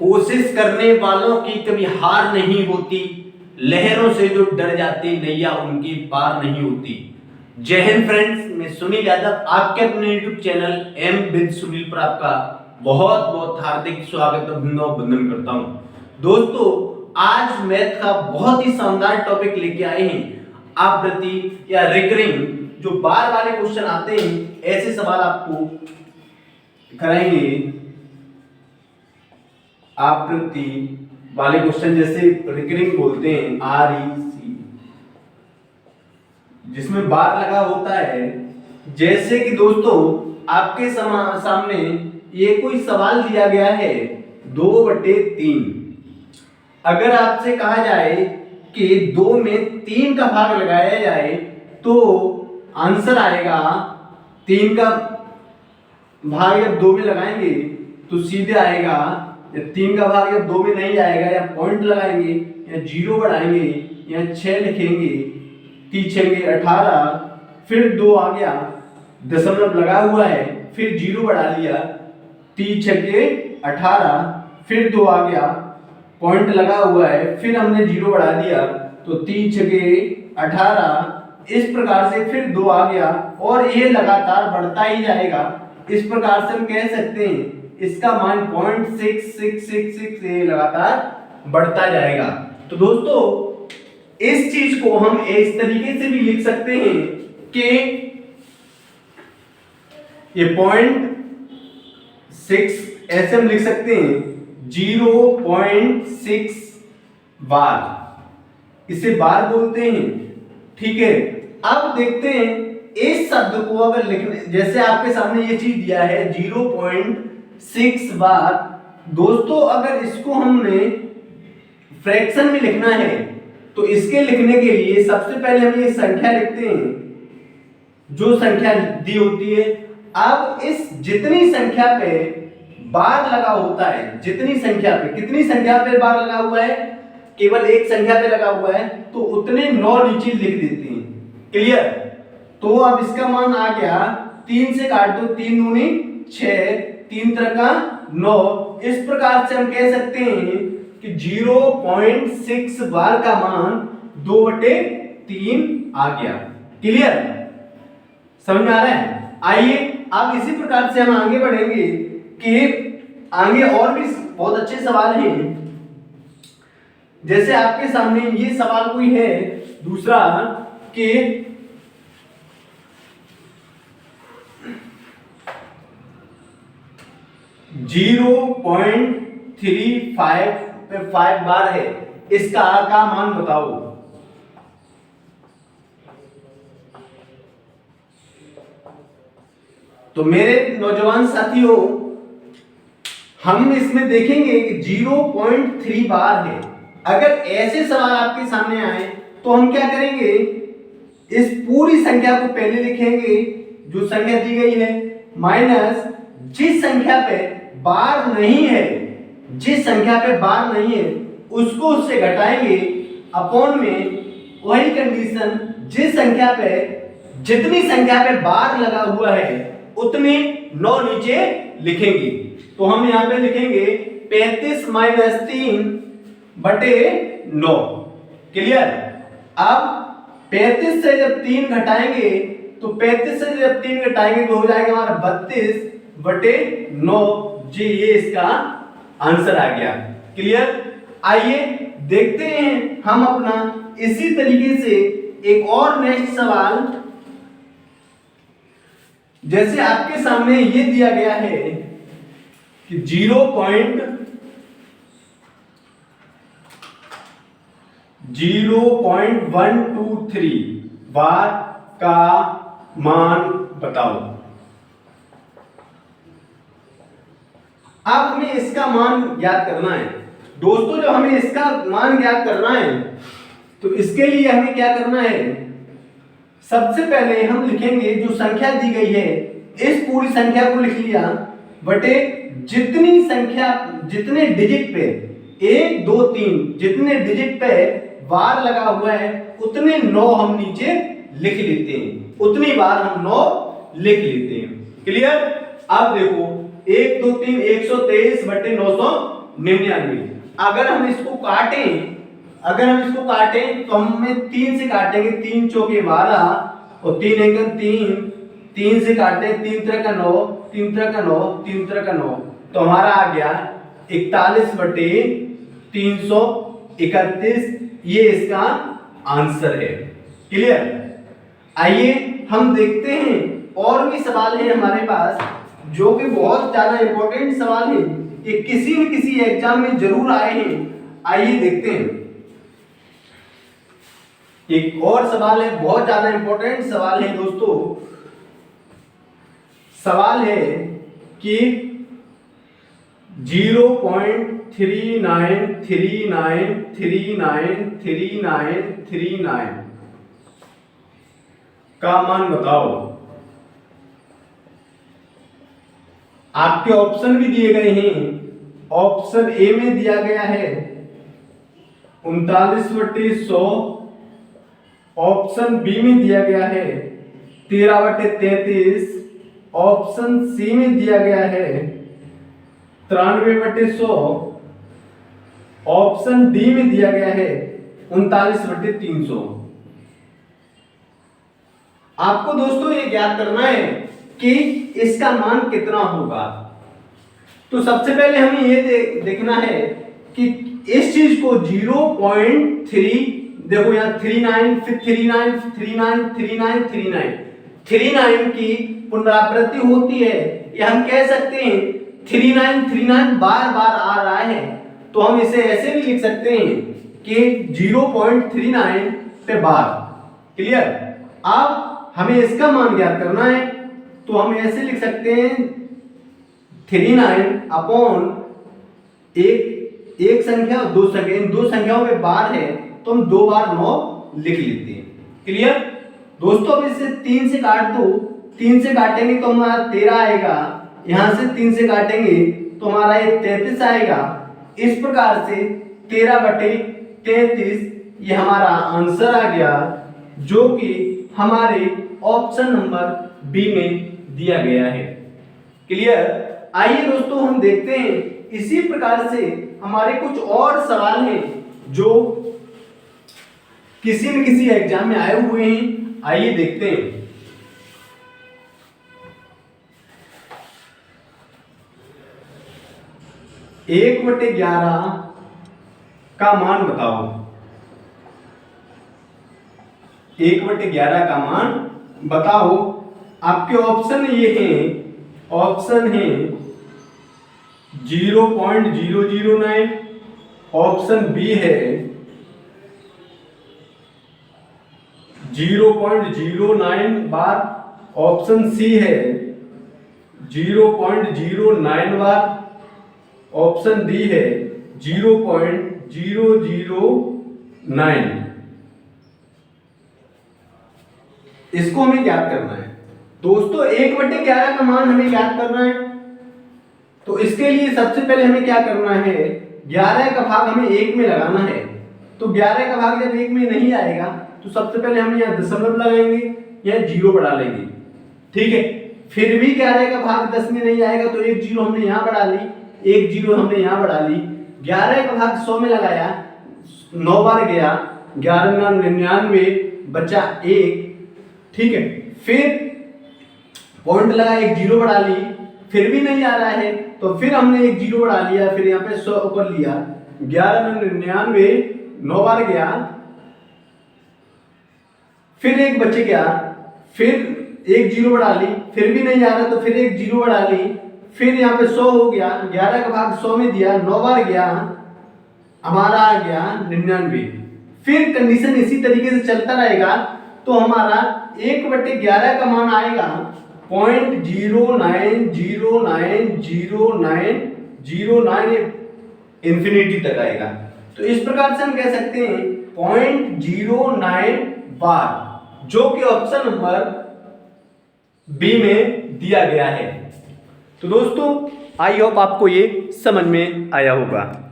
कोशिश करने वालों की कभी हार नहीं होती, लहरों से जो डर जाती नैया उनकी पार नहीं होती। जय हिंद फ्रेंड्स, मैं सुनील यादव आपके अपने YouTube channel M with Sunil पर आपका बहुत बहुत हार्दिक स्वागत अभिनंदन करता हूं। दोस्तों, आज मैथ का बहुत ही शानदार टॉपिक लेके आए हैं। आवृत्ति या रिकरिंग जो बार वाले क्वेश्चन आते हैं, ऐसे सवाल आपको कराएंगे। आवृत्ति वाले क्वेश्चन जैसे रिकरिंग बोलते हैं, REC, जिसमें बार लगा होता है। जैसे कि दोस्तों आपके सामने ये कोई सवाल दिया गया है 2/3। अगर आपसे कहा जाए कि 2 में 3 का भाग लगाया जाए तो आंसर आएगा 3 का भाग जब 2 में लगाएंगे तो सीधे आएगा 3 का भाग जब 2 में नहीं आएगा, या पॉइंट लगाएंगे या 0 बढ़ाएंगे या 6 लिखेंगे, 3 18, फिर 2 आ गया, दशमलव लगा हुआ है, फिर 0 बढ़ा लिया, 3 18, फिर 2 आ गया, पॉइंट लगा हुआ है, फिर हमने 0 बढ़ा दिया तो 3 18, इस प्रकार से फिर 2 आ गया और ये लगातार बढ़ता ही जाएगा। इस प्रकार से हम कह सकते हैं इसका मान 0.6666 ये लगातार बढ़ता जाएगा। तो दोस्तों इस चीज को हम इस तरीके से भी लिख सकते हैं कि ये 0.6 ऐसे हम लिख सकते हैं 0.6 बार, इसे बार बोलते हैं। ठीक है, अब देखते हैं इस शब्द को अगर लिखने, जैसे आपके सामने ये चीज दिया है 0.6 बार। दोस्तों अगर इसको हमने फ्रैक्शन में लिखना है तो इसके लिखने के लिए सबसे पहले हम ये संख्या लिखते हैं जो संख्या दी होती है। अब इस जितनी संख्या पे बार लगा होता है, जितनी संख्या पे, कितनी संख्या पे बार लगा हुआ है, केवल एक संख्या पे लगा हुआ है, तो उतने 9 नीचे लिख देते हैं। क्लियर? तो अब इसका मान आ गया, 3 से काट दो, 3 दूनी 6, 3 त्रिका 9। इस प्रकार से हम कह सकते हैं कि 0.6 बार का मान 2/3 आ गया। क्लियर? समझ में आ रहा है? आइए अब इसी प्रकार से हम आगे बढ़ेंगे कि आगे और भी बहुत अच्छे सवाल हैं। जैसे आपके सामने ये सवाल कोई है दूसरा कि 0.35 पे 5 बार है, इसका का मान बताओ। तो मेरे नौजवान साथियों, हम इसमें देखेंगे कि 0.3 बार है। अगर ऐसे सवाल आपके सामने आए तो हम क्या करेंगे, इस पूरी संख्या को पहले लिखेंगे जो संख्या दी गई है, माइनस जिस संख्या पे बार नहीं है, जिस संख्या पे बार नहीं है उसको उससे घटाएंगे, अपॉन में वही कंडीशन, जिस संख्या पे, जितनी संख्या पे बार लगा हुआ है उतने 9 नीचे लिखेंगे। तो हम यहाँ पे लिखेंगे 35 - 3/9। क्लियर? अब 35 से जब 3 घटाएंगे तो 35 से जब 3 घटाएंगे तो हो जाएगा हमारा 32/9। जी, ये इसका आंसर आ गया। क्लियर? आइए देखते हैं हम अपना इसी तरीके से एक और नेक्स्ट सवाल। जैसे आपके सामने ये दिया गया है कि 0.123 बार का मान बताओ। अब हमें इसका मान ज्ञात करना है। दोस्तों जब हमें इसका मान ज्ञात करना है तो इसके लिए हमें क्या करना है, सबसे पहले हम लिखेंगे जो संख्या दी गई है, इस पूरी संख्या को लिख लिया बटे जितनी संख्या, जितने डिजिट पे 1 2 3 जितने डिजिट पे बार लगा हुआ है उतने 9 हम नीचे लिख लेते हैं, उतनी बार हम 9 लिख लेते हैं। क्लियर? अब देखो 1 2 3 123/923 99। अगर हम इसको काटें तो हमें 3 से काटेंगे, 3 चौके 12 और 3 एक 3, 3 से काटे 3 त्रिक 9, 3 त्रिक 9, 3 त्रिक 9, तो हमारा आ गया 41/331। ये इसका आंसर है। क्लियर? आइए हम देखते हैं और भी सवाल है हमारे पास जो कि बहुत ज्यादा इंपॉर्टेंट सवाल है, ये किसी न किसी एग्जाम में जरूर आए हैं। आइए देखते हैं। एक और सवाल है, बहुत ज्यादा इंपॉर्टेंट सवाल है दोस्तों। सवाल है कि 0.39393939 का मान बताओ। आपके ऑप्शन भी दिए गए हैं। ऑप्शन ए में दिया गया है 39/100, ऑप्शन बी में दिया गया है 13/33, ऑप्शन सी में दिया गया है 93/100, ऑप्शन डी में दिया गया है 39/300। आपको दोस्तों ये ज्ञात करना है कि इसका मान कितना होगा। तो सबसे पहले हमें ये देखना है कि इस चीज को 0.3, देखो यहाँ 39, फिर 39, 39, 39, 39, 39 की पुनरावृत्ति होती है। या हम कह सकते हैं 39, 39 बार बार आ रहा है, तो हम इसे ऐसे भी लिख सकते हैं कि 0.39 पे बार। क्लियर? अब हमें इसका मान ज्ञात करना है, तो हम ऐसे लिख सकते हैं 39 अपॉन एक संख्या और 2 संख्या, इन 2 संख्याओं में बार है तो हम 2 बार 9 लिख लेते हैं। क्लियर? दोस्तों अब इसे 3 से काट दो, 3 से काटेंगे तो हमारा 13 आएगा, यहां से 3 से काटेंगे तो हमारा ये 33 आएगा। इस प्रकार से 13/33 ये हमारा आंसर आ गया, जो कि हमारे ऑप्शन नंबर बी में दिया गया है। क्लियर? आइए दोस्तों हम देखते हैं इसी प्रकार से हमारे कुछ और सवाल हैं जो किसी न किसी एग्जाम में आए हुए हैं। आइए देखते हैं। 1/11 का मान बताओ। 1/11 का मान बताओ। आपके ऑप्शन ये हैं, ऑप्शन है 0.009, ऑप्शन बी है 0.09 बार, ऑप्शन सी है 0.09 बार, ऑप्शन डी है 0.009। इसको हमें ज्ञात करना है दोस्तों। 1/11 का मान हमें ज्ञात करना है, तो इसके लिए सबसे पहले हमें क्या करना है, 11 का भाग हमें 1 में लगाना है। तो 11 का भाग जब 1 में नहीं आएगा तो सबसे पहले हम यहाँ दशमलव लगाएंगे, यहाँ 0 बढ़ा लेंगे। ठीक है? फिर भी 11 का भाग 10 में नहीं आएगा तो 1 0 हमने यहाँ बढ़ा ली, 1 0 हमने यहाँ बढ़ा ली। 11 का भाग 100 में लगाया, 9 बार गया, 11 में 99 बचा 1। ठीक है? फिर पॉइंट लगा, 1 0 बढ़ा ली, फिर भी नहीं आ रहा है तो फिर हमने 1 0 बढ़ा लिया, फिर यहाँ पे 100 ऊपर लिया, 11 में 99 9 बार गया, फिर 1 बच गया, फिर 1 0 बढ़ा ली, फिर भी नहीं आ रहा तो फिर 1 0 बढ़ा ली, फिर यहाँ पे 100 हो गया, 11 का भाग 100 में दिया, 9 बार गया, हमारा आ गया 99। फिर कंडीशन इसी तरीके से चलता रहेगा तो हमारा 1/11 का मान आएगा 0.09090909 इंफिनिटी तक आएगा। तो इस प्रकार से हम कह सकते हैं 0.09 बार, जो कि ऑप्शन नंबर बी में दिया गया है। तो दोस्तों आई होप आपको ये समझ में आया होगा।